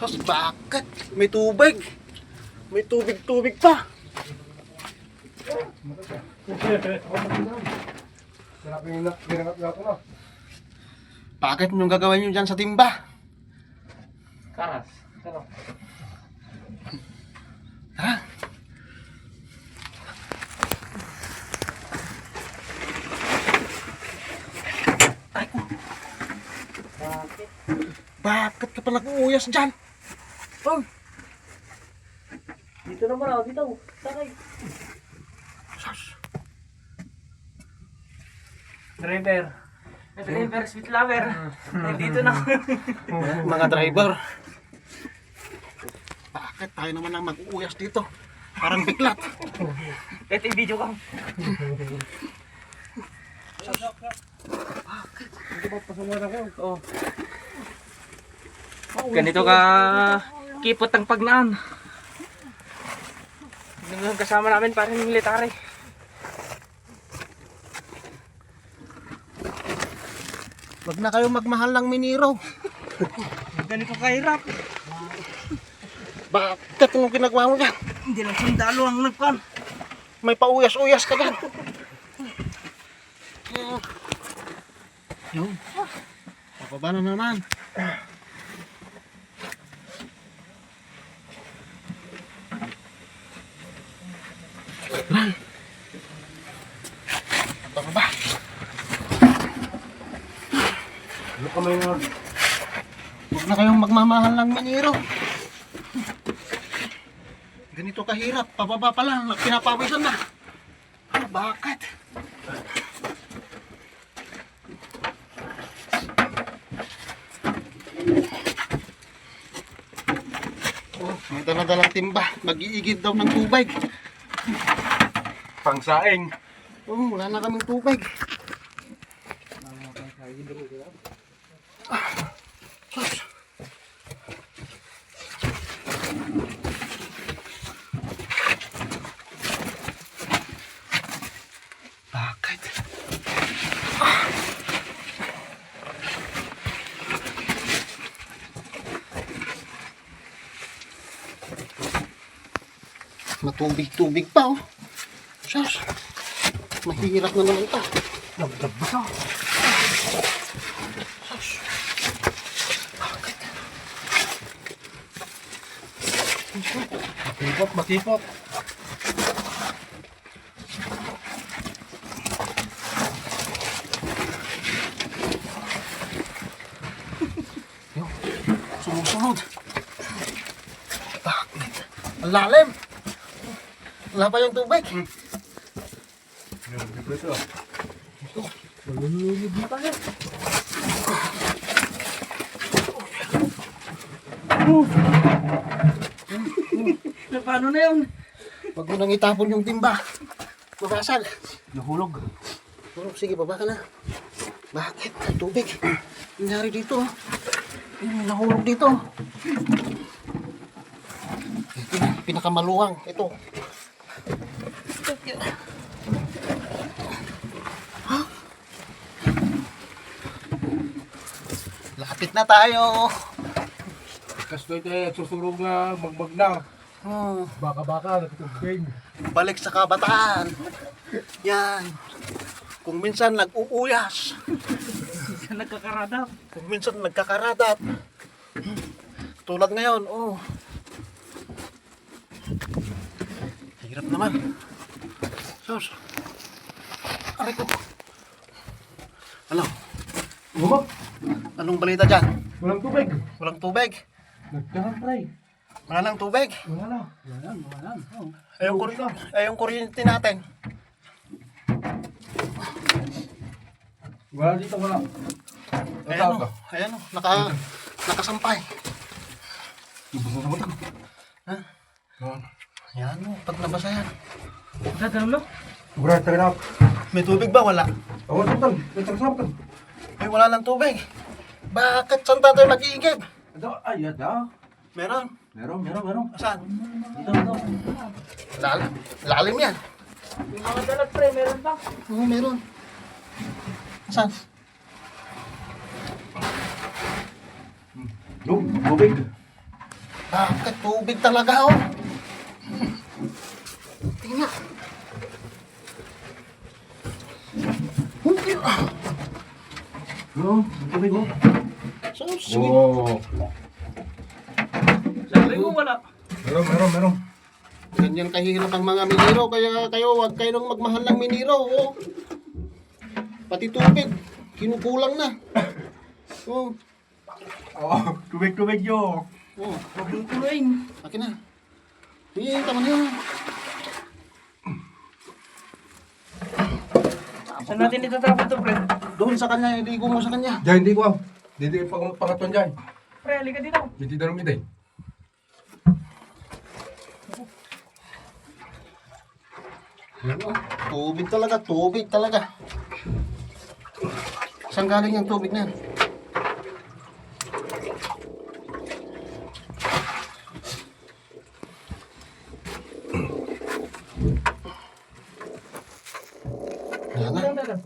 Tapos bakit? May tubig. May tubig pa. Sarap yung ginangat nga ako na. Bakit yung gagawin nyo dyan sa timba? Karas. Sarap. Ha? Ay ko. Bakit? Bakit ka pa nag-uuyas dyan? Oh, Dito naman ako. Dito. Sakay. sus. Driver. Driver, sweet lover. Dito na. Mga driver. Bakit tayo naman ang mag-uuyas dito? Parang biglat. Ito yung video ka. Hindi ba pasamuhan ako? Oh. Ganito ka kipot ang pagnaan. Yung kasama namin parang military. Wag na kayong magmahal ng Miniro. Ganito kahirap. Bakit yung ginagawa mo dyan? Hindi lang sundalo ang nagpan. May pauyas-uyas ka dyan. Yun. Papaba na naman. Papaba. Ano kamay nga? Huwag na kayong magmamahal ng Miniro. Ganito kahirap. Pababa pa lang. Pinapawisan na. Bakit? Oh, may dala-dalang timba. Mag-iigib daw ng tubig. Pangsaing. Oh, wala na kaming tubig. Sus. Bakit? Matubig-tubig pa oh. Sus. Mahirap na naman ito. Nagdabas ako. Sus. Bakit? Makipot, makipot. Yun. Sumusunod. Bakit? Ang lalim. Wala pa yung tubig. Yung depreso. Malululog na tayo. Paano na yun? Huwag mo nang itapon yung timba. Mabasag. Nahulog. Oh, sige, baba ka na. Bakit? Ang tubig. Nangyari dito. Yung nahulog dito. Pinakamaluwang. Ito. Ha? Lapit na tayo. Kasto ito eh, susurog na, magbag na. Oh, Baka-baka, natutugin. balik sa kabataan. Yan. Kung minsan nag-uuyas. Isa nagkakarada. Kung minsan nagkakaradat. Tulad ngayon, oh. Hirap naman. Sus. Aray ko. Ano? Bumag! Anong balita dyan? Walang tubig. Walang tubig? Nagdahan, try. Wala nang tubig? Wala na. Wala na. Oh. Yung kuryente natin. Wala dito, wala. Ayan o. Ayan o. Nakasampay. Ibus na sa matag. Ha? Yan. Ayan o. Pag nabasa yan. Dadalong no? Burat tayo na. May tubig ba? Wala. Awal total. Nagtagsapkan. Ay, wala nang tubig. Bakit saan tayo mag-iigib? Ada, ay, ada. Meron. Meron. Saan? Dito, dito. Lalim yan. Yung mga dalag pre, meron pa. Oo, meron. Saan? Yung, tubig. Bakit tubig talaga, oh? Tingnan. No, tubig mo. Sige. Oh. Sabi ko wala. Meron. Ganyan kahirap ang mga minero, kaya kayo huwag kayo nang magmahal ng minero, oh. Pati tubig, kinukulang na. Oh, Oh, tubig yo. oh, Tuloy. akin na. Tama na yun. Saan natin itatapon to, pre? Doon sa kanya, iligo mo sa kanya. Diyan, hindi ko. Hindi pangaton dyan. Pre, halika dito. Hindi na rumide. Tubig talaga. Saan galing yung tubig na yan? Yan na. Dalan.